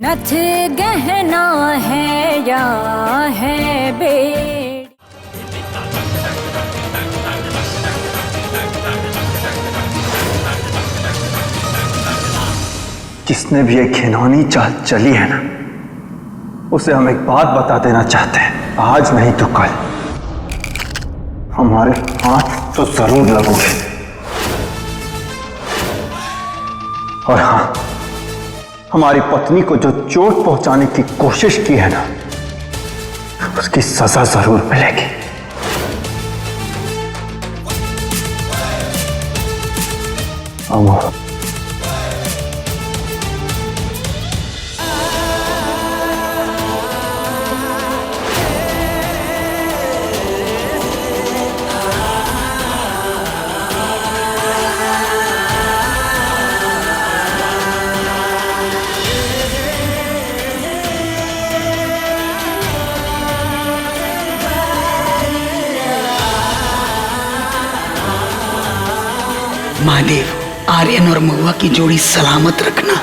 रथ गहना है या है बेड़ी। जिसने भी ये घिनौनी चाल चली है ना, उसे हम एक बात बता देना चाहते हैं, आज नहीं तो कल हमारे हाथ तो जरूर लगोगे। और हाँ, हमारी पत्नी को जो चोट पहुंचाने की कोशिश की है ना, उसकी सजा जरूर मिलेगी। अमर महादेव, आर्यन और महुआ की जोड़ी सलामत रखना।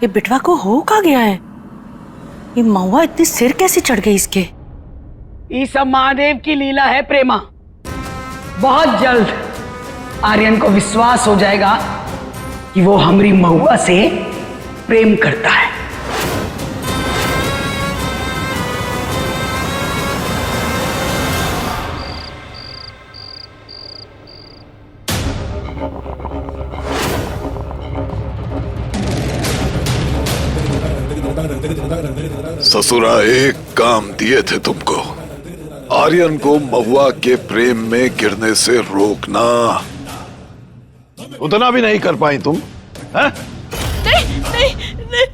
ये बिटवा को हो कहाँ गया है? ये महुआ इतनी सिर कैसे चढ़ गई इसके? ये सब महादेव की लीला है प्रेमा। बहुत जल्द आर्यन को विश्वास हो जाएगा कि वो हमारी महुआ से प्रेम करता है। ससुरा एक काम दिए थे तुमको, आर्यन को महुआ के प्रेम में गिरने से रोकना। उतना भी नहीं कर पाई तुम, हैं? नहीं नहीं नहीं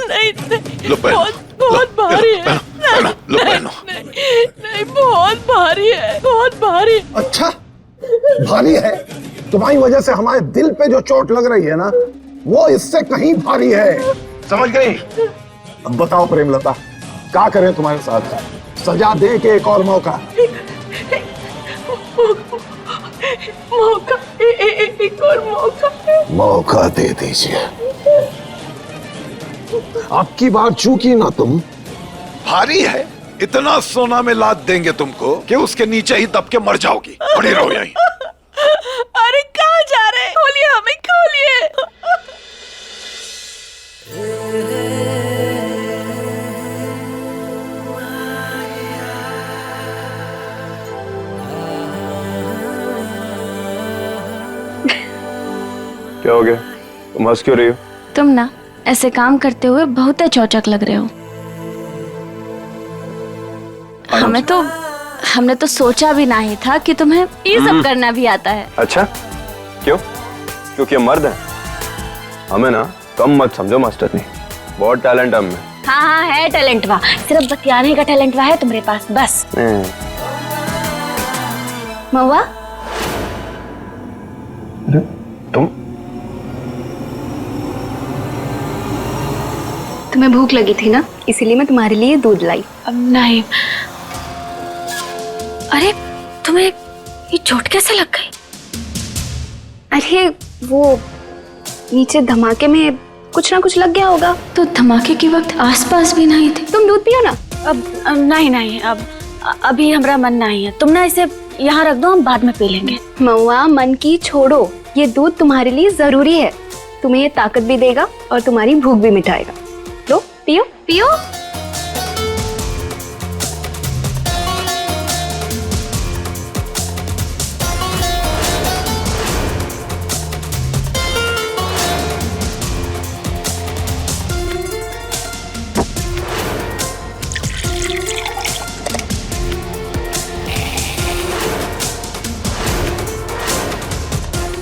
नहीं, नहीं। लो पहनो, बहुत भारी है। लो पहनो। नहीं, बहुत भारी है, बहुत भारी। अच्छा, भारी है? तुम्हारी वजह से हमारे दिल पे जो चोट लग रही है ना, वो इससे कहीं भारी है। समझ गई? अब बताओ प्रेमलता, क्या करें तुम्हारे साथ? सजा दे के एक और मौका? मौका, एक और मौका। मौका दे दीजिए। आपकी बार चूकी ना तुम। भारी है, इतना सोना में लाद देंगे तुमको कि उसके नीचे ही दब के मर जाओगी। पड़ी रहो यहीं। अरे कहाँ जा रहे? खोलिए, हमें खोलिए। क्या हो गया? तुम हंस क्यों रही हो? तुम ना ऐसे काम करते हुए बहुत चौचक लग रहे हो। हमने तो सोचा भी नहीं था कि तुम्हें ये सब करना भी आता है। अच्छा, क्यों? क्योंकि हम मर्द हैं। हमें ना कम मत समझो मास्टर नहीं, बहुत टैलेंट है हमें। हाँ है टैलेंट वाह, सिर्फ बतियाने का टैलेंट वाह है तुम्हारे पास बस। महुआ, तुम्हें भूख लगी थी ना, इसीलिए मैं तुम्हारे लिए दूध लाई। अब नहीं। अरे तुम्हें ये चोट कैसे लग गई? अरे वो नीचे धमाके में कुछ ना कुछ लग गया होगा। तो धमाके के वक्त आसपास भी नहीं थे। तुम दूध पियो ना। अब नहीं, अब अभी हमारा मन नहीं है। तुम ना इसे यहाँ रख दो, हम बाद में पी लेंगे। महुआ, मन की छोड़ो, ये दूध तुम्हारे लिए जरूरी है। तुम्हें ये ताकत भी देगा और तुम्हारी भूख भी मिटाएगा। लो पियो पियो।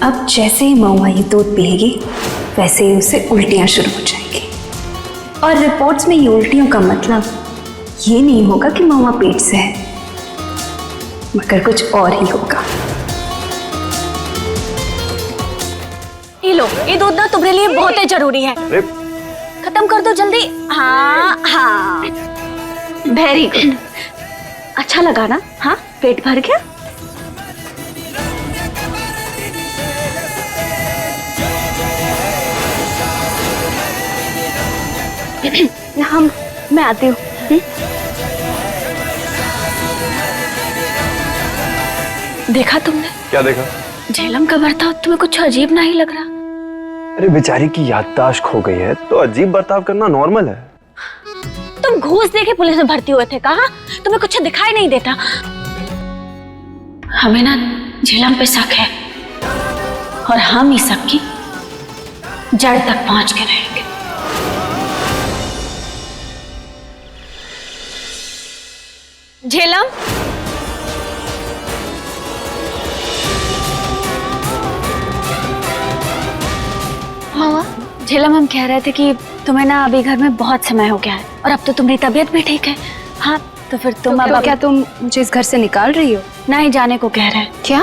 अब जैसे ही महुआ ये दूध पिएगी, वैसे ही उसे उल्टियां शुरू हो जाएंगी। और रिपोर्ट्स में ये उल्टियों का मतलब ये नहीं होगा कि महुआ पेट से है, मगर कुछ और ही होगा। ये लो, ये दूध ना तुम्हारे लिए बहुत ही जरूरी है। खत्म कर दो जल्दी। हाँ हाँ, वेरी गुड। अच्छा लगा ना? हाँ, पेट भर गया? मैं आती हूँ। देखा तुमने? क्या देखा? झेलम का बर्ताव तुम्हें कुछ अजीब नहीं लग रहा? अरे बेचारी की याददाश्त खो गई है तो अजीब बर्ताव करना नॉर्मल है। तुम घूस दे के पुलिस में भर्ती हुए थे, कहा तुम्हें कुछ दिखाई नहीं देता? हमें ना झेलम पे शक है और हम इस शक की जड़ तक पहुंच के रहेंगे। झेलम, मामा, झेलम हम कह रहे थे कि तुम्हें ना अभी घर में बहुत समय हो गया है और अब तो तुम्हारी तबीयत भी ठीक है। हाँ तो फिर तुम तो क्या तुम मुझे इस घर से निकाल रही हो? नहीं जाने को कह रहे हैं। क्या?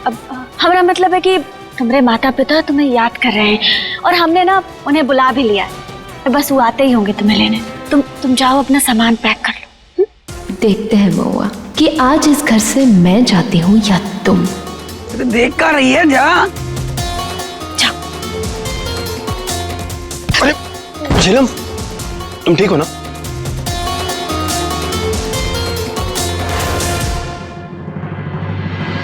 अब हमारा मतलब है कि तुम्हारे माता पिता तुम्हें याद कर रहे हैं और हमने ना उन्हें बुला भी लिया है, बस वो आते ही होंगे तुम्हें लेने। तुम जाओ अपना सामान पैक कर लो। देखते हैं महुआ कि आज इस घर से मैं जाती हूँ या तुम। देख कर रही है जा। अरे झेलम, तुम ठीक हो ना?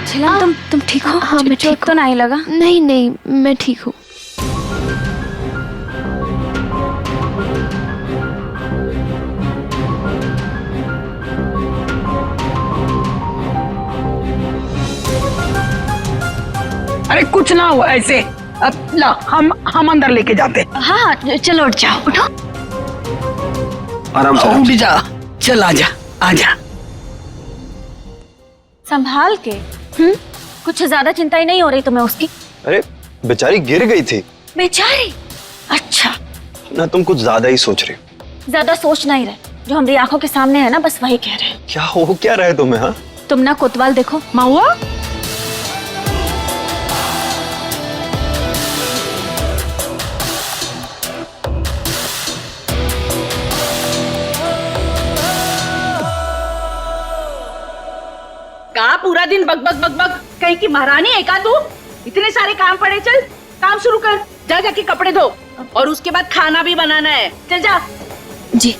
झेलम, तुम ठीक हो? हाँ मैं ठीक तो नहीं लगा? नहीं मैं ठीक हूँ। अरे कुछ ना हुआ ऐसे। अब ला हम अंदर लेके जाते। हाँ चलो उठ जाओ, उठो। आराम से। उठ जा, चल आजा आजा। संभाल के। कुछ ज्यादा चिंता ही नहीं हो रही तुम्हें उसकी? अरे बेचारी गिर गई थी। बेचारी? अच्छा, ना तुम कुछ ज्यादा ही सोच रहे हो। ज्यादा सोच नहीं रहे, जो हमारी आंखों के सामने है ना बस वही कह रहे हैं। क्या हो क्या रहा है तुम्हें? हाँ तुम ना कोतवाल देखो। महुआ, कहा पूरा दिन बक बक बक बक, कहीं की महारानी है का तू? इतने सारे काम पड़े, चल काम शुरू कर। जा जाके कपड़े धो और उसके बाद खाना भी बनाना है। चल जा। जी।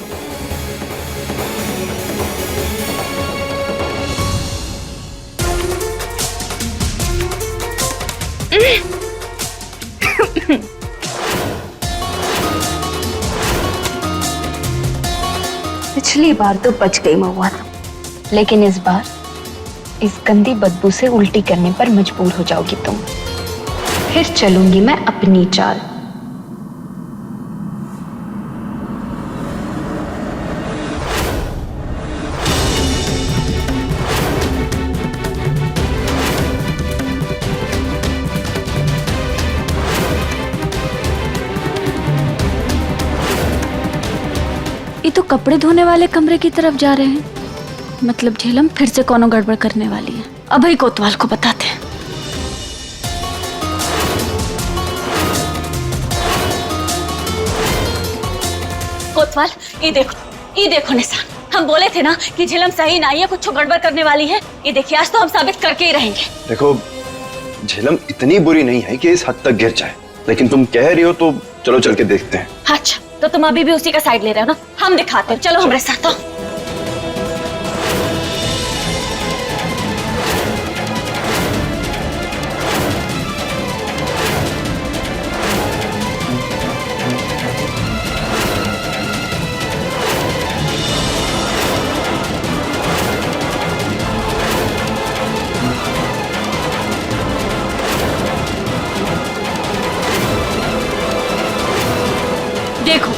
पिछली बार तो बच गई महुआ, लेकिन इस बार इस गंदी बदबू से उल्टी करने पर मजबूर हो जाओगी तुम। फिर चलूंगी मैं अपनी चाल। ये तो कपड़े धोने वाले कमरे की तरफ जा रहे हैं। मतलब झेलम फिर से कोनो गड़बड़ करने वाली है। अभी कोतवाल को बताते हैं। कोतवाल, ये देखो निशान। हम बोले थे ना कि झेलम सही नहीं है, कुछ गड़बड़ करने वाली है। ये देखिए आज तो हम साबित करके ही रहेंगे। देखो झेलम इतनी बुरी नहीं है कि इस हद तक गिर जाए, लेकिन तुम कह रही हो तो चलो चल के देखते हैं। अच्छा तो तुम अभी भी उसी का साइड ले रहे हो ना? हम दिखाते हैं, चलो हमारे साथ आओ। देखो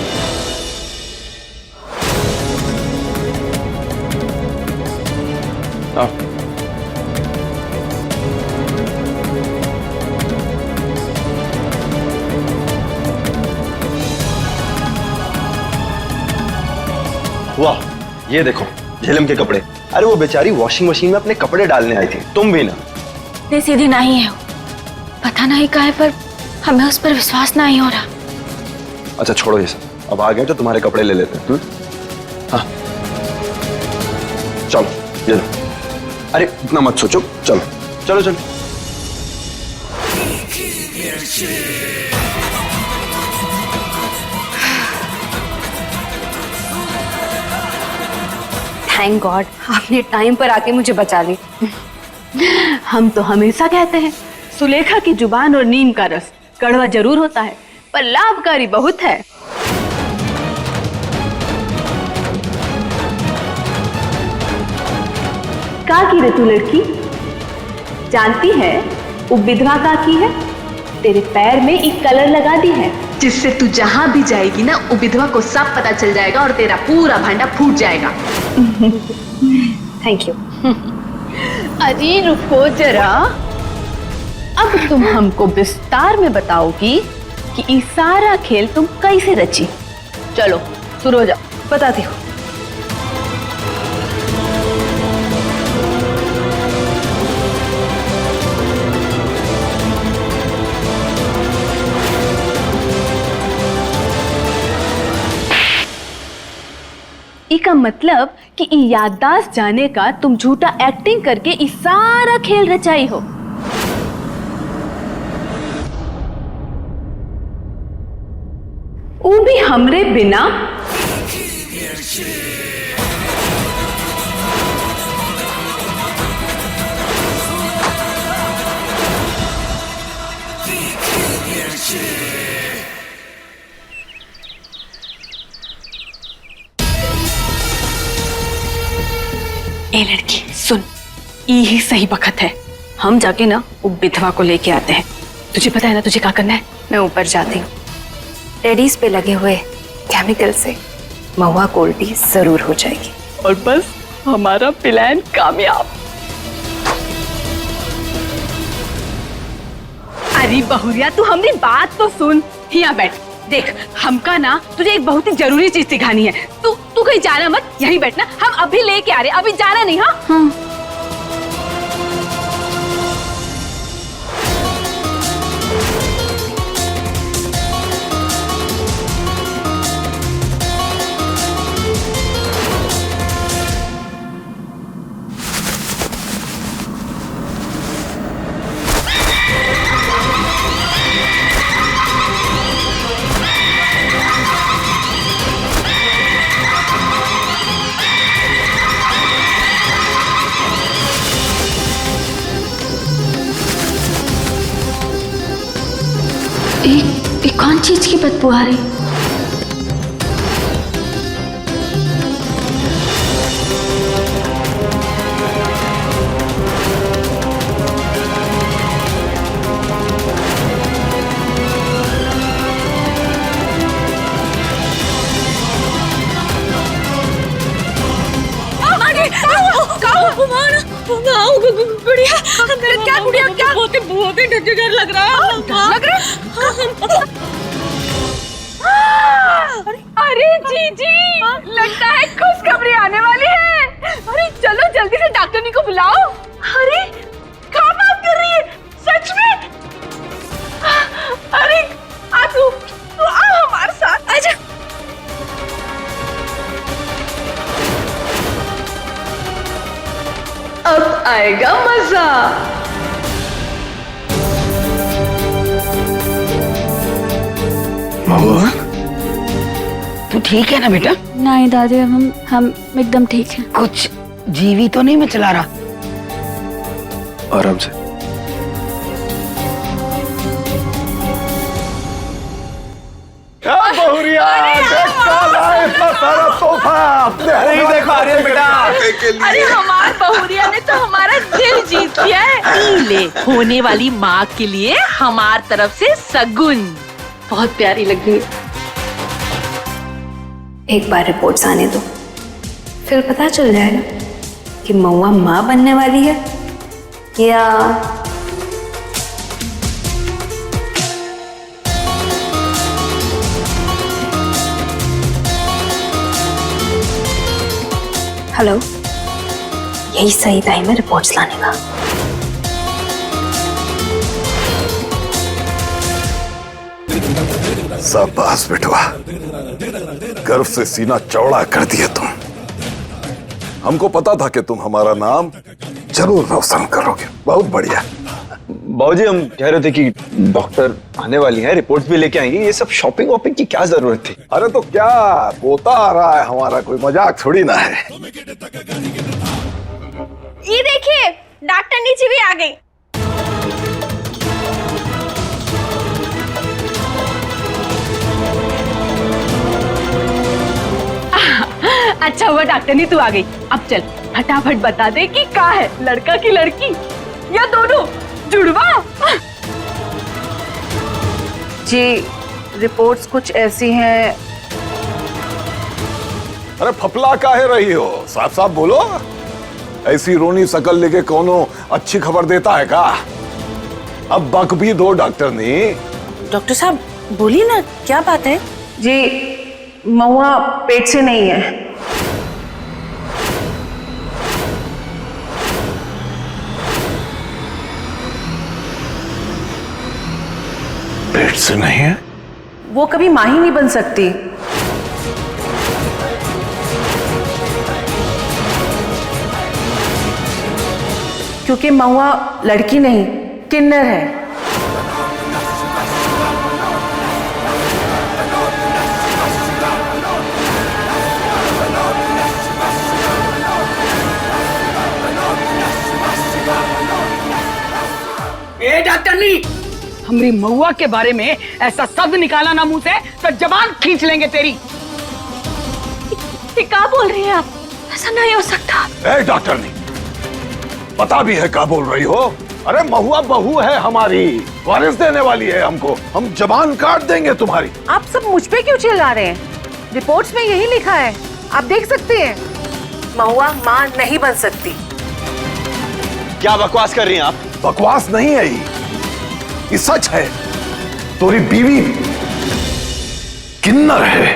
वाह, ये देखो झेलम के कपड़े। अरे वो बेचारी वॉशिंग मशीन में अपने कपड़े डालने आई थी, तुम भी ना। ये सीधी नहीं है, पता नहीं काहे पर हमें उस पर विश्वास नहीं हो रहा। अच्छा छोड़ो ये सब, अब आ गए तो तुम्हारे कपड़े ले लेते हैं। हाँ चलो ये लो। अरे इतना मत सोचो, चलो चलो चलो। थैंक गॉड आपने टाइम पर आके मुझे बचा ली। हम तो हमेशा कहते हैं सुलेखा की जुबान और नीम का रस कड़वा जरूर होता है पर लाभकारी बहुत है। का की रे तू लड़की, जानती है वो विधवा का की है? तेरे पैर में एक कलर लगा दी है जिससे तू जहां भी जाएगी ना वो विधवा को सब पता चल जाएगा और तेरा पूरा भांडा फूट जाएगा। Thank you. अरे रुको जरा, अब तुम हमको विस्तार में बताओगी कि ये सारा खेल तुम कैसे रची। चलो शुरू हो जाओ, बताती हूँ। इसका मतलब कि ई याददाश्त जाने का तुम झूठा एक्टिंग करके ई सारा खेल रचाई हो। वो भी हमरे बिना। ए लड़की सुन, यही सही वक्त है, हम जाके ना वो विधवा को लेके आते हैं। तुझे पता है ना तुझे क्या करना है? मैं ऊपर जाती हूँ। टेडीज पे लगे हुए केमिकल से महुआ को उल्टी जरूर हो जाएगी और बस हमारा प्लान कामयाब। अरे बहुरिया तू हमारी बात तो सुन, यहाँ बैठ। देख हमका ना तुझे एक बहुत ही जरूरी चीज सिखानी है। तू कहीं जाना मत, यहीं बैठना, हम अभी लेके आ रहे, अभी जाना नहीं। हाँ कौन चीज की बदबू आ रही? बहुत ही डर लग रहा है। अरे जीजी, लगता है खुशखबरी आने वाली है। अरे चलो जल्दी से डॉक्टरनी को बुलाओ। अरे क्या बात कर रही है, सच में? अरे आ तू आ हमारे साथ, आजा। अब आएगा मजा। महुआ, तू ठीक है ना बेटा? नहीं दादी, हम एकदम ठीक हैं। कुछ जीवी तो नहीं मैं चला रहा? आराम से। बहुरिया इतना सारा तोहफा नहीं देख पा रहे बेटा। अरे हमार बहुरिया ने तो हमारा दिल जीत लिया है। ले होने वाली माँ के लिए हमार तरफ से सगुन। बहुत प्यारी लग रही है। एक बार रिपोर्ट्स आने दो, फिर पता चल जाएगा कि महुआ माँ बनने वाली है या हेलो, यही सही टाइम है रिपोर्ट्स लाने का। शाबाश बेटवा, गर्व से सीना चौड़ा कर दिया तुम। हमको पता था कि तुम हमारा नाम जरूर रोशन करोगे। बहुत बढ़िया। बाबूजी, हम कह रहे थे कि डॉक्टर आने वाली हैं, रिपोर्ट भी लेके आएंगे। ये सब शॉपिंग वॉपिंग की क्या जरूरत थी? अरे तो क्या पोता आ रहा है हमारा, कोई मजाक थोड़ी ना है। लीची भी आ गई। अच्छा हुआ डॉक्टरनी तू आ गई। अब चल फटाफट बता दे कि क्या है, लड़का की लड़की या दोनों जुड़वा। जी रिपोर्ट्स कुछ ऐसी हैं। अरे फपला काहे रही हो, साफ साफ बोलो। ऐसी रोनी शकल लेके कौनो अच्छी खबर देता है का? अब बक भी दो डॉक्टरनी। डॉक्टर साहब बोलिए ना, क्या बात है? जी महुआ पेट से नहीं है। पेट से नहीं है? वो कभी मां ही नहीं बन सकती। क्योंकि महुआ लड़की नहीं किन्नर है। ए डॉक्टरनी, हमारी महुआ के बारे में ऐसा शब्द निकाला ना मुंह से तो जबान खींच लेंगे तेरी। क्या बोल रही हैं आप? ऐसा नहीं हो सकता। ए डॉक्टरनी, पता भी है क्या बोल रही हो? अरे महुआ बहू है हमारी, वारिस देने वाली है हमको। हम जबान काट देंगे तुम्हारी। आप सब मुझ पे क्यों चिल्ला रहे हैं? रिपोर्ट्स में यही लिखा है, आप देख सकते हैं। महुआ मां नहीं बन सकती। क्या बकवास कर रही हैं आप? बकवास नहीं है ये सच है। तुम्हारी बीवी किन्नर है।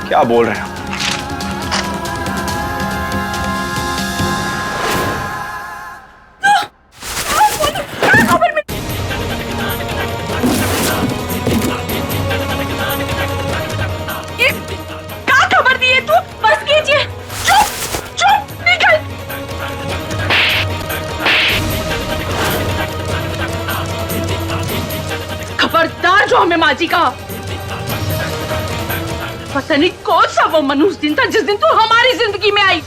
क्या बोल रहे हैं आप? क्या खबर दी है तू? बस कीजिए। चुप चुप, निकल। खबरदार जो हमें माँ जी का। पता नहीं कौन सा वो मनुष्य दिन था जिस दिन तू हमारी जिंदगी में आई।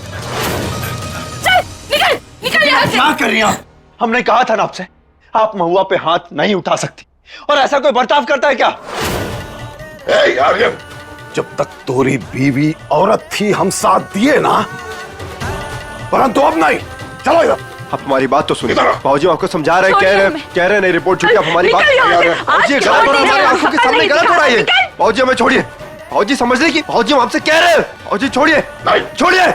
चल निकल निकल यहाँ से। क्या कर रही हैं आप? हमने कहा था ना आपसे, आप महुआ पे हाथ नहीं उठा सकती। और ऐसा कोई बर्ताव करता है क्या? ए आर्यन, जब तक तोरी बीवी औरत थी हम साथ दिए ना, परंतु अब नहीं। चलो इधर। आप हमारी बात तो सुनिए। इधर। बाबूजी आपको समझा रहे हैं, कह रहे हैं नहीं रिपोर्ट छुट्टी। आप हमारी बात बाबूजी गलत हो रहा है, हमारी आंखों के सामने गलत हो रहा है। बाबूजी हमें छोड़िए। बाबूजी समझ रहे कि बाबूजी हम आपसे कह रहे हैं। बाबूजी छोड़िए, नहीं छोड़िए।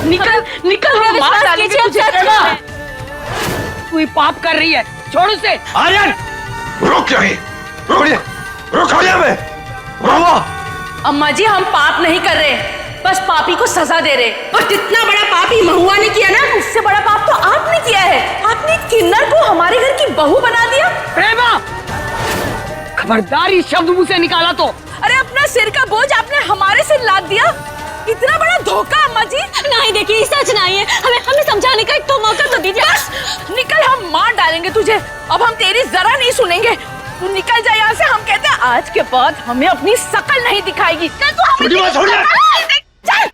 निकल निकल, हम मार डालेंगे तुझे। तू ही पाप कर रही है, छोड़ उसे। आर्यन, रुक यहीं। छोड़िए, छोड़िए हमें। महुआ, अम्मा जी हम पाप नहीं कर रहे, बस पापी को सजा दे रहे। और जितना बड़ा पाप ही महुआ ने किया ना, उससे बड़ा पाप तो आपने किया है। आपने किन्नर को हमारे घर की बहू बना दिया। प्रेमा, खबरदार ये शब्द मुंह से निकाला तो। अरे अपना सिर का बोझ आपने हमारे सिर लाद दिया। इतना बड़ा धोखा अम्मा जी। नहीं देखिए, सच नहीं है। हमें समझाने का एक तो मौका तो दीजिए। बस निकल, हम मार डालेंगे तुझे। अब हम तेरी जरा नहीं सुनेंगे। तू निकल जा यहाँ से। हम कहते हैं आज के बाद हमें अपनी शकल नहीं दिखाएगी। क्या तू हमें चल।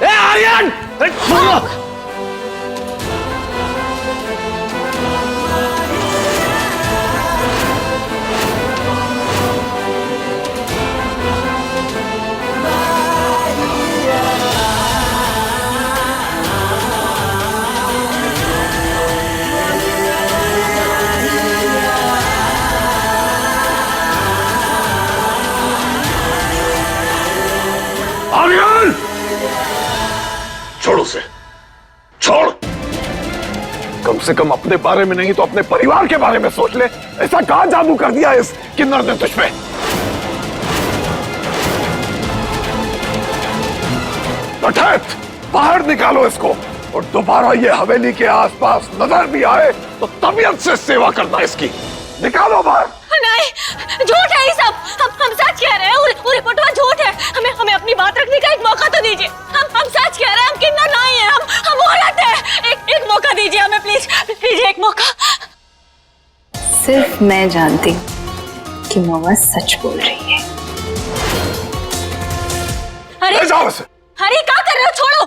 ए आर्यन, छोड़ो। आर्यन, छोड़ उसे, छोड़। कम से कम अपने बारे में नहीं तो अपने परिवार के बारे में सोच ले। ऐसा कहा जादू कर दिया इस किन्नर ने तुझ पे? हठैत बाहर निकालो इसको, और दोबारा ये हवेली के आसपास नजर भी आए तो तबीयत से सेवा करना इसकी। निकालो बाहर। नहीं, झूठ है ये सब। हम सच कह रहे हैं। वो रिपोर्ट सिर्फ मैं जानती हूँ कि महुआ सच बोल रही है। अरे अरे क्या कर रहे हो, छोड़ो।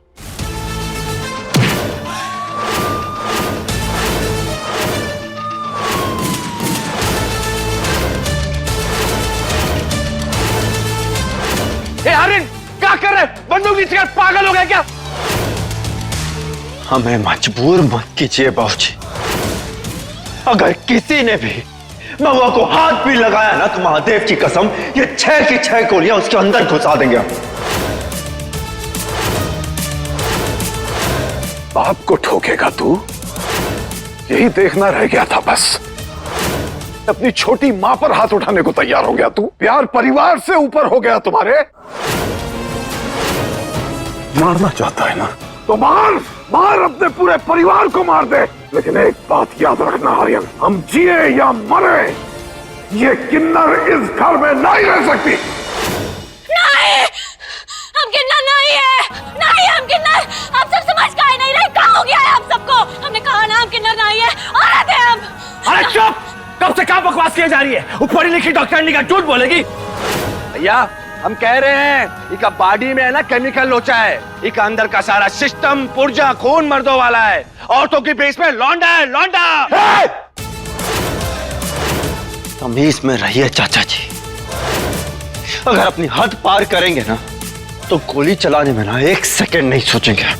आर्यन क्या कर रहे? बंदूक नीचे कर, पागल हो गया क्या? हमें मजबूर मत कीजिए बाबूजी। अगर किसी ने भी महुआ को हाथ भी लगाया ना तो महादेव की कसम ये 6 की 6 गोलियां उसके अंदर घुसा देंगे। बाप को ठोकेगा तू? यही देखना रह गया था बस। अपनी छोटी मां पर हाथ उठाने को तैयार हो गया तू। प्यार परिवार से ऊपर हो गया तुम्हारे। मारना चाहता है ना तो मार मार, अपने पूरे परिवार को मार दे। लेकिन एक बात याद रखना आर्यन, हम जिए या मरे ये किन्नर इस घर में नहीं रह सकती। नहीं, हम किन्नर नहीं है, नहीं हम किन्नर। आप सब समझ का नहीं रहे, क्या हो गया है आप सबको? हमने कहा ना हम किन्नर नहीं है, औरत है हम। अरे चुप! कब से क्या बकवास की जा रही है? वो पढ़ी लिखी डॉक्टर का झूठ बोलेगी? भैया हम कह रहे हैं इनका बॉडी में है ना केमिकल लोचा है। इनका अंदर का सारा सिस्टम पुर्जा खून मर्दों वाला है। औरतों की बेस में लौंडा है, लौंडा। तमीज में रहिए चाचा जी। अगर अपनी हद पार करेंगे ना तो गोली चलाने में ना 1 सेकंड नहीं सोचेंगे।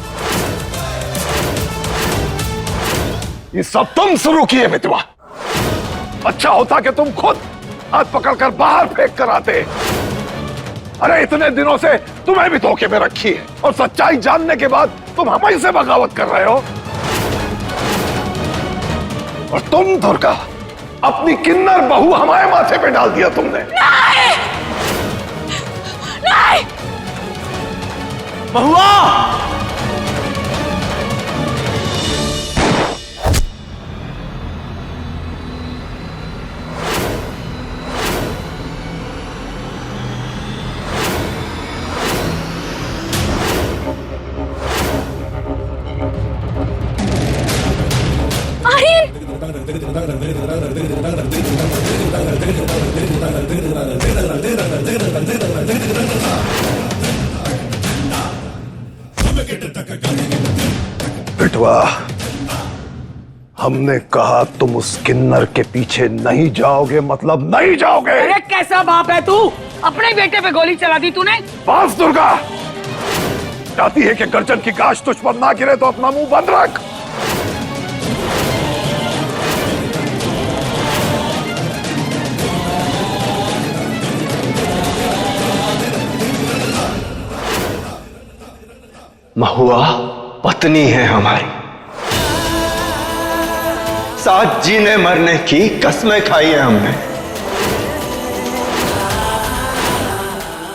ये सब तुम शुरू किए बेटवा। अच्छा होता कि तुम खुद हाथ पकड़कर बाहर फेंक कर आते। अरे इतने दिनों से तुम्हें भी धोखे में रखी है और सच्चाई जानने के बाद तुम हम ही से बगावत कर रहे हो। और तुम दुर्गा, अपनी किन्नर बहू हमारे माथे पे डाल दिया तुमने। नहीं, नहीं। महुआ! बेटवा, हमने कहा तुम उस किन्नर के पीछे नहीं जाओगे मतलब नहीं जाओगे। अरे कैसा बाप है तू? अपने बेटे पे गोली चला दी तूने। बस दुर्गा, चाहती है कि गर्जन की गाज तुझ पर ना गिरे तो अपना मुंह बंद रख। महुआ पत्नी है हमारी, साथ जीने मरने की कसमें खाई है हमने।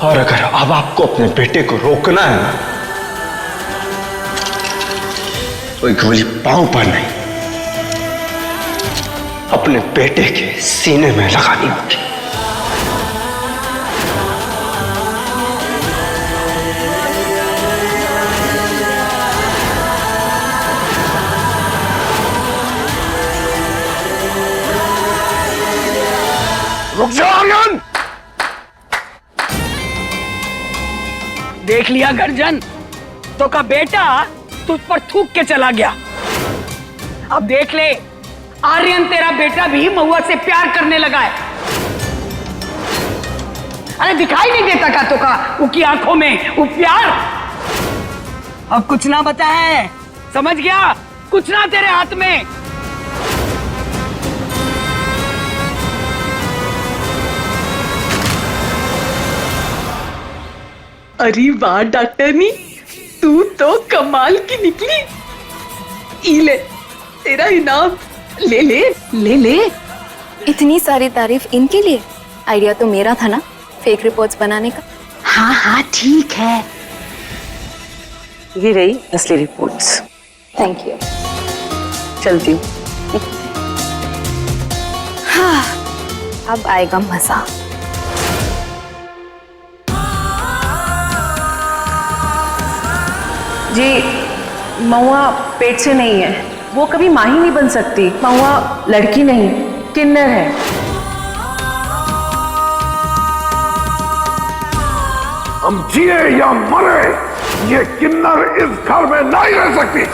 और अगर अब आपको अपने बेटे को रोकना है ना तो एक गोली पांव पर नहीं अपने बेटे के सीने में लगानी होगी। रुक जा आर्यन। देख लिया गर्जन, तो का बेटा तुझ पर थूक के चला गया। अब देख ले, आर्यन तेरा बेटा भी महुआ से प्यार करने लगा है। अरे दिखाई नहीं देता का तो का उसकी आंखों में वो प्यार? अब कुछ ना बचा है, समझ गया? कुछ ना तेरे हाथ में। अरे वाह डॉक्टरनी, तू तो कमाल की निकली। ई ले तेरा इनाम, ले ले ले ले। इतनी सारी तारीफ इनके लिए? आइडिया तो मेरा था ना फेक रिपोर्ट्स बनाने का। हाँ हाँ ठीक है, ये रही असली रिपोर्ट्स। Thank you. चलती हूँ। हाँ, अब आएगा मजा। जी, महुआ पेट से नहीं है, वो कभी माँ ही नहीं बन सकती। महुआ लड़की नहीं, किन्नर है। हम जिए या मरे, ये किन्नर इस घर में नहीं रह सकती।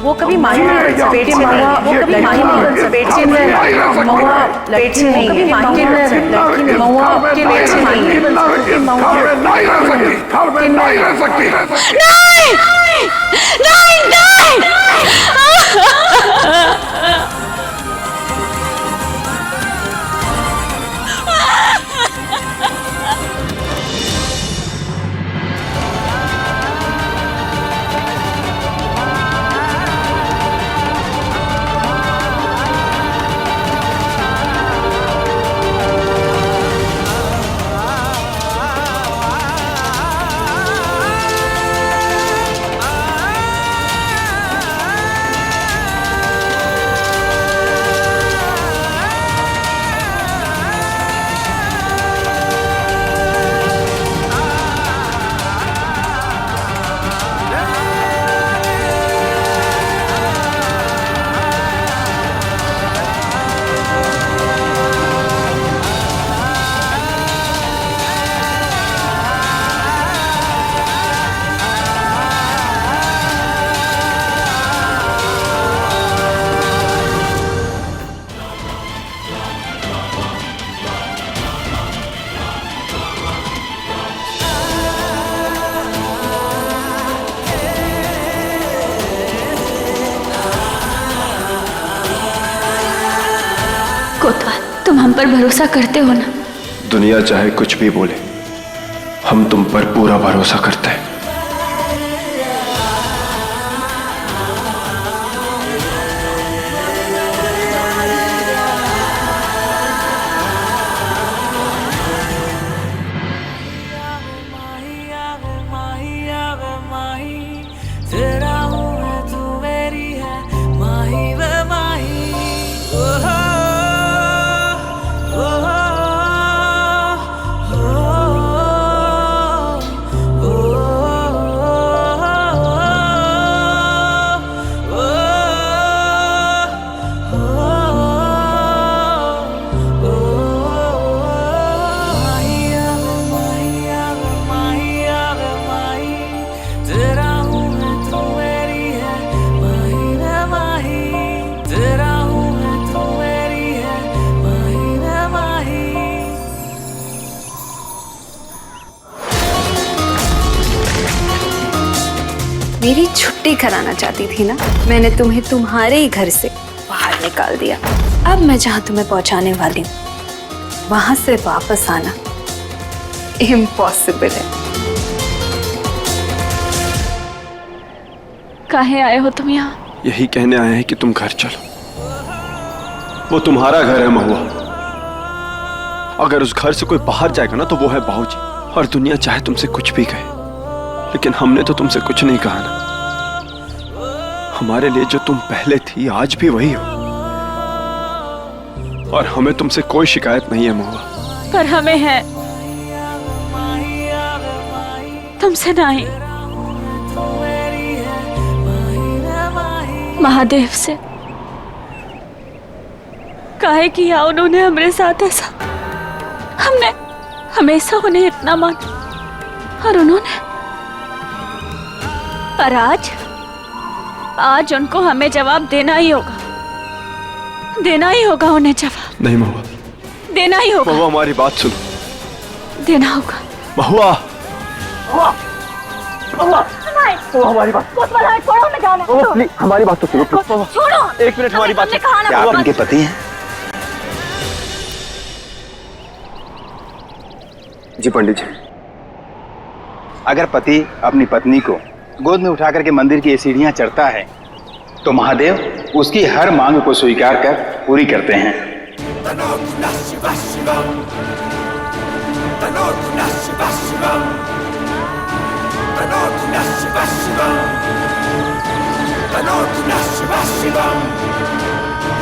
वो कभी माही नहीं बन सकती, पेट से नहीं, वो कभी माही नहीं बन सकती, पेट से नहीं, महुआ पेट से नहीं, कभी माही नहीं बन सकती, महुआ के पेट से नहीं बन सकती, महुआ नहीं रह सकती, घर में नहीं रह सकती। नहीं नहीं नहीं। कोतवाल, तुम हम पर भरोसा करते हो ना? दुनिया चाहे कुछ भी बोले, हम तुम पर पूरा भरोसा करते हैं। मेरी छुट्टी कराना चाहती थी ना, मैंने तुम्हें तुम्हारे ही घर से बाहर निकाल दिया। अब मैं जहां तुम्हें पहुंचाने वाली हूं, वहां से वापस आना इम्पॉसिबल है। काहे आए हो तुम यहाँ? यही कहने आए हैं कि तुम घर चलो। वो तुम्हारा घर है महुआ। अगर उस घर से कोई बाहर जाएगा ना तो वो है बाबूजी। और दुनिया चाहे तुमसे कुछ भी कहे, लेकिन हमने तो तुमसे कुछ नहीं कहा ना। हमारे लिए जो तुम पहले थी आज भी वही हो, और हमें तुमसे कोई शिकायत नहीं है महुआ। पर हमें है, तुमसे नहीं, महादेव से। काहे किया उन्होंने हमारे साथ ऐसा? हमने हमेशा उन्हें इतना माना, और उन्होंने, पर आज उनको हमें जवाब देना ही होगा, देना ही होगा उन्हें जवाब। नहीं महुआ, देना ही होगा। महुआ हमारी बात सुनो। देना होगा। महुआ हमारी बात छोड़ो, मैं जाना। हमारी बात तो सुनो। छोड़ो, 1 मिनट हमारी बात। क्या आप इनके पति हैं? जी पंडित जी। अगर पति अपनी पत्नी को गोद में उठा करके मंदिर की ये सीढ़ियां चढ़ता है तो महादेव उसकी हर मांग को स्वीकार कर पूरी करते हैं।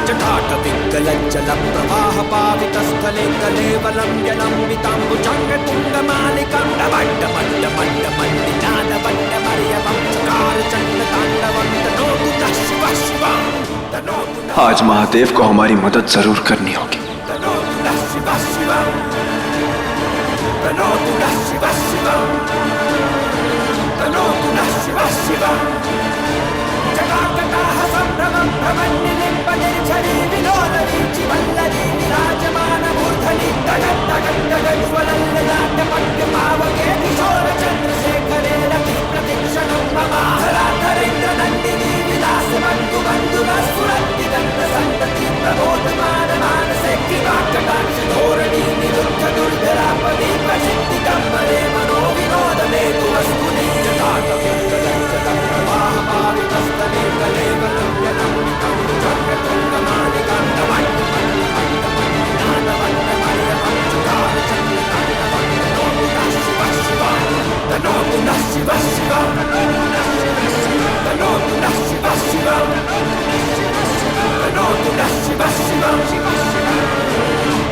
जटाटपिङ्गलज्जल प्रवाह पावितस्थले कलेवलं जलम्बिताम्बुजङ्गतुङ्गमालिकां डमड्डमड्डमड्डमण्डिनादवड्डमर्यवं चकारचण्डताण्डवं तनोतु नः शिवः शिवं तनोतु नः आज महादेव को हमारी मदद जरूर करनी होगी। तनोतु नः शिवः शिवं तनोतु नः शिवः शिवं तनोतु नः शिवः शिवं जटाकटाः सम्भ्रमं भ्रमन्निलिम्बनिर्झरी विलोलवीचि वल्लरी विराजमानमूर्धनि तगद्दगद्दगज्ज्वलल्ललाटपट्टपावके किशोरचन्द्रशेखरे रतिप्रतिक्षणं ममाधराधरेन्द्रनन्दिनी विलासबन्धुबन्धुरस्फुरन्दिगन्तसन्तति प्रबोधमानमानसे किवाकटाक्षधोरणी निरुद्धदुर्धरापदे प्रसिद्धिकम्बरे मनोविनोदमेतु वस्तुनि जटाटपिङ्गलज्जलं प्रवाहपावितस्थले कलेवलं जलम्बितं जङ्गतुङ्गमालिकां डमड्डमड्डमण्डमण्डिनादवड्डमर्यवं चकारचण्डताण्डवं तनोतु नः शिवः शिवं तनोतु नः शिवः शिवं तनोतु नः शिवः शिवं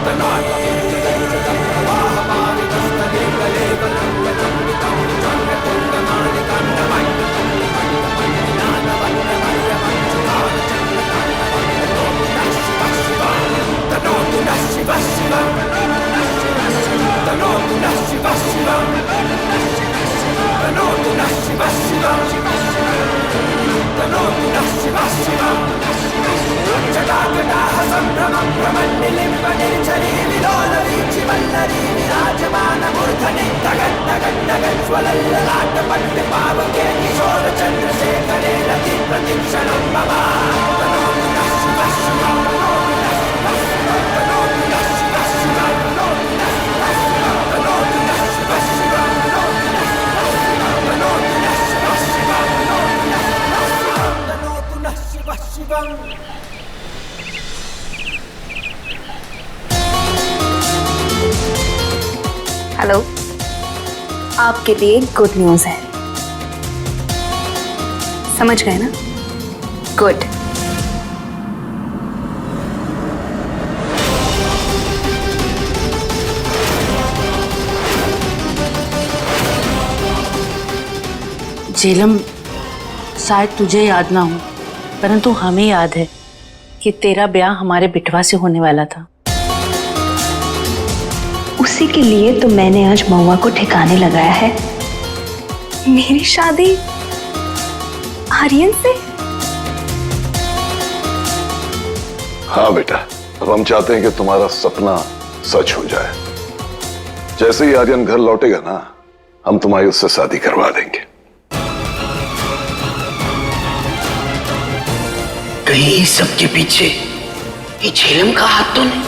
तनोतपिङ्गलज्जलं प्रवाहपावितस्थले कलेवलं जलम्बितं जङ्गतुङ्गमालिकां डमड्डमड्डमण्डिनादवड्डमर्यवं चकारचण्डताण्डवं तनोतु नः शिवः शिवं तनोतु नः शिवः शिवं तनोतु नः शिवः शिवं तनोतु नः शिवः शिवं जटाकटाः सम्भ्रमं भ्रमन्निलिम्बनिर्झरी विलोलवीचि वल्लरी विराजमानमूर्धनि तगद्दगद्दगज्ज्वलल्ललाटपट्टपावके किशोरचन्द्रशेखरे रतिप्रतिक्षणं मम तनोतु नः शिवः शिवं तनोतु नः शिवः शिवं तनोतु नः शिवः शिवं तनोतु नः शिवः शिवं तनोतु नः शिवः शिवं। हेलो, आपके लिए गुड न्यूज़ है। समझ गए ना? गुड। झेलम, शायद तुझे याद ना हो परंतु हमें याद है कि तेरा ब्याह हमारे बिटवा से होने वाला था। उसी के लिए तो मैंने आज महुआ को ठिकाने लगाया है। मेरी शादी आर्यन से? हाँ बेटा, अब हम चाहते हैं कि तुम्हारा सपना सच हो जाए। जैसे ही आर्यन घर लौटेगा ना, हम तुम्हारी उससे शादी करवा देंगे। कहीं इस सब के पीछे ये झेलम का हाथ तो नहीं?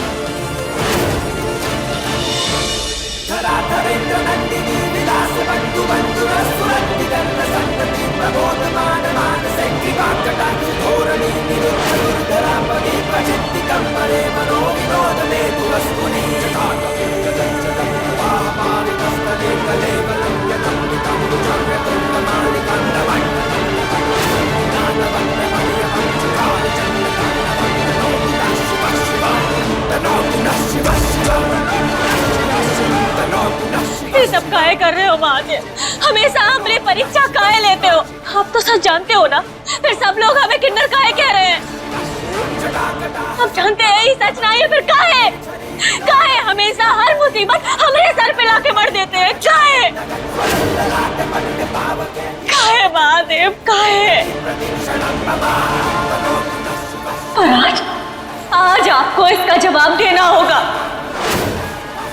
ये सब काहे कर रहे हो महादेव? हमेशा हमारी परीक्षा काहे लेते हो? आप तो सच जानते हो ना, फिर सब लोग हमें किन्नर काहे कह रहे हैं? आप जानते हैं ये सच नहीं है, फिर काहे? काहे हमेशा हर मुसीबत हमारे सर पे लाके मर देते हैं? काहे? काहे महादेव, काहे? और आज आपको इसका जवाब देना होगा।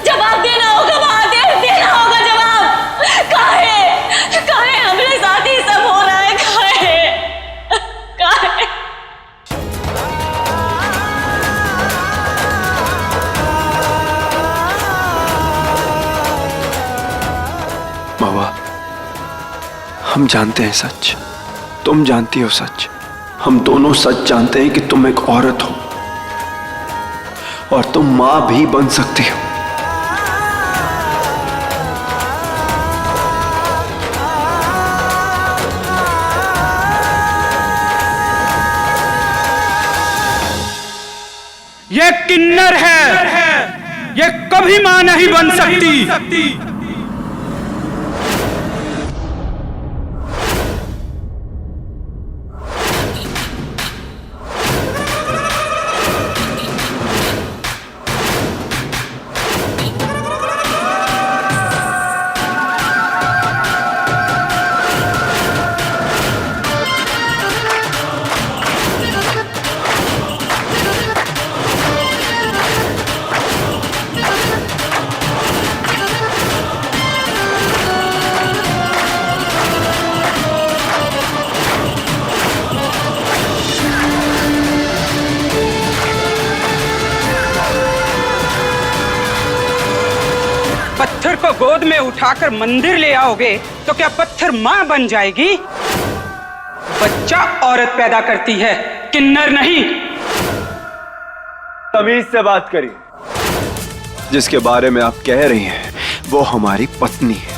जवाब देना होगा महादेव, देना होगा जवाब। काहे काहे हमारे साथ ही सब हो रहा है? काहे काहे? महुआ, हम जानते हैं सच, तुम जानती हो सच। हम दोनों सच जानते हैं कि तुम एक औरत हो और तुम मां भी बन सकती हो। ये किन्नर है, ये कभी मां नहीं बन सकती। पत्थर को गोद में उठाकर मंदिर ले आओगे तो क्या पत्थर मां बन जाएगी? बच्चा औरत पैदा करती है, किन्नर नहीं। तमीज से बात करिए। जिसके बारे में आप कह रही हैं वो हमारी पत्नी है।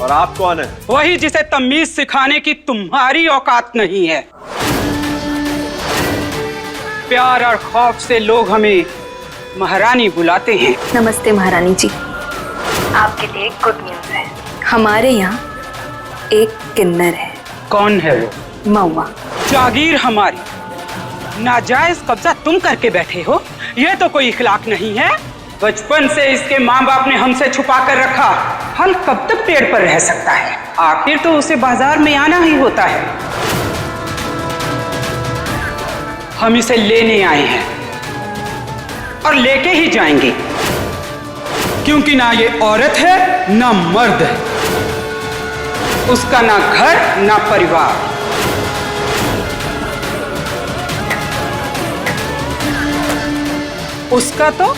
और आप कौन है? वही जिसे तमीज सिखाने की तुम्हारी औकात नहीं है। प्यार और खौफ से लोग हमें महारानी बुलाते हैं। नमस्ते महारानी जी, आपके लिए गुड न्यूज है। हमारे यहाँ एक किन्नर है। कौन है वो? महुआ। जागीर हमारी, नाजायज कब्जा तुम करके बैठे हो। ये तो कोई इखलाक नहीं है। बचपन से इसके माँ बाप ने हमसे छुपा कर रखा। फल कब तक पेड़ पर रह सकता है? आखिर तो उसे बाजार में आना ही होता है। हम इसे लेने आए हैं और लेके ही जाएंगे, क्योंकि ना ये औरत है ना मर्द है। उसका ना घर ना परिवार। उसका तो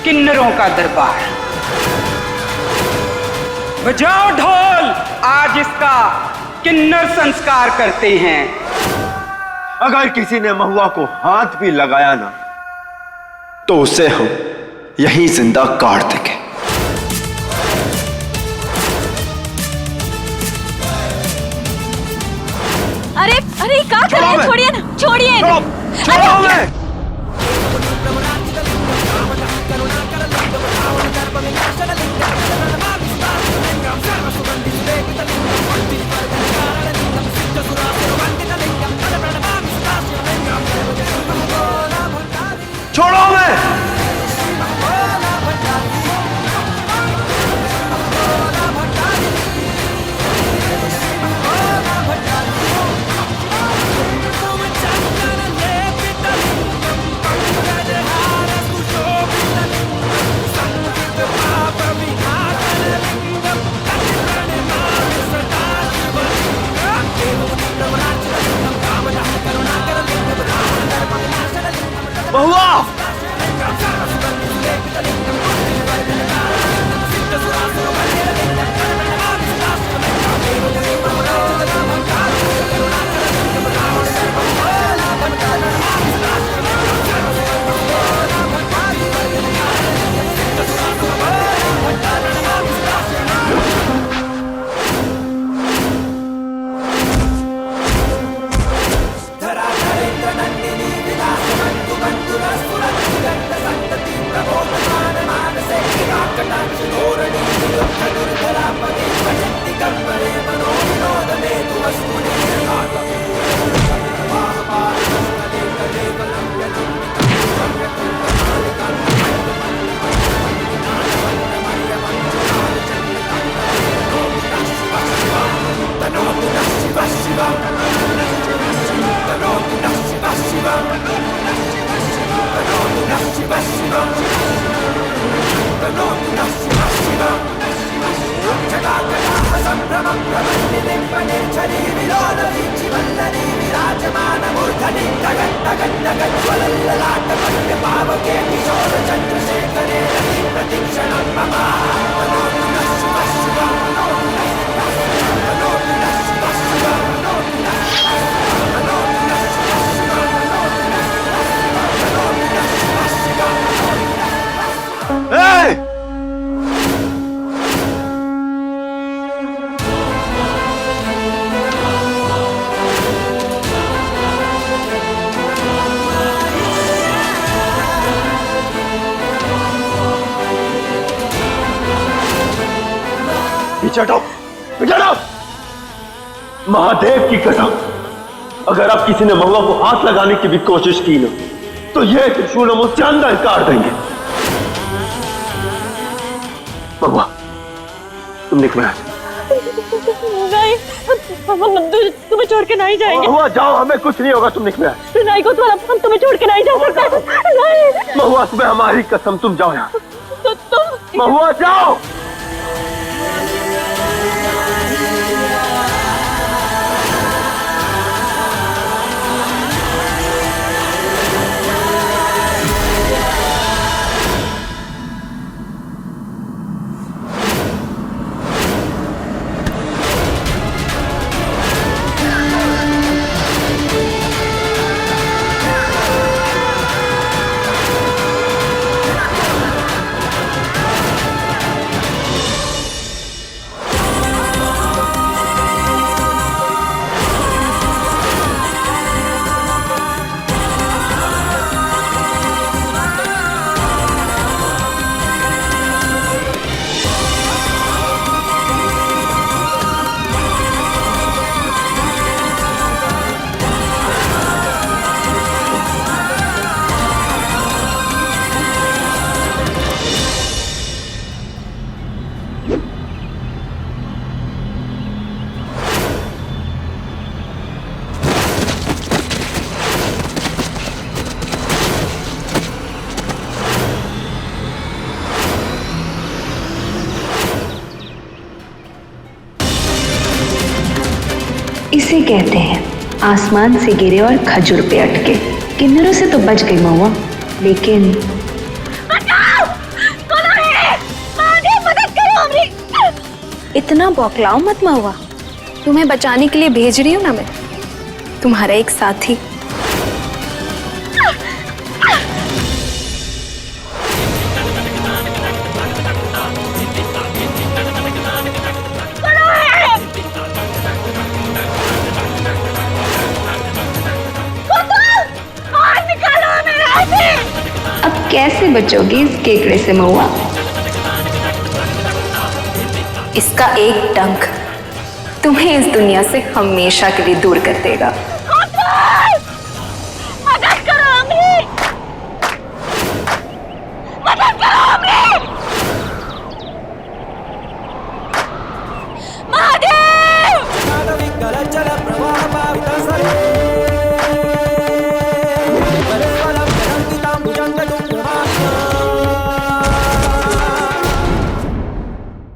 किन्नरों का दरबार। बजाओ ढोल, आज इसका किन्नर संस्कार करते हैं। अगर किसी ने महुआ को हाथ भी लगाया ना तो उसे हम यहीं जिंदा काट देंगे। अरे अरे क्या कर रहे हैं? छोड़िए ना, छोड़िए। छोड़ो मैं। छोड़ो मैं। Papi पीछे हटाओ, पीछे हटाओ। महादेव की कसम, अगर अब किसी ने महुआ को हाथ लगाने की भी कोशिश की ना, तो ये त्रिशूल हम उसके अंदर काट देंगे। महुआ, तुम निकलो। नहीं, हम तुम्हें छोड़ के नहीं जाएंगे। महुआ जाओ, हमें कुछ नहीं होगा, तुम निकलो। नहीं को तो हम तुम्हें छोड़ के नहीं जा सकते। नहीं महुआ, तुम्हें हमारी कसम, तुम जाओ यहाँ। तो तुम महुआ जाओ। इसे कहते हैं आसमान से गिरे और खजूर पे अटके। किन्नरों से तो बच गई महुआ, लेकिन मदद करो हमरी। इतना बौखलाओ मत महुआ, तुम्हें बचाने के लिए भेज रही हूँ ना मैं, तुम्हारा एक साथी। अब कैसे बचोगी इस केकड़े से महुआ? इसका एक डंक तुम्हें इस दुनिया से हमेशा के लिए दूर कर देगा।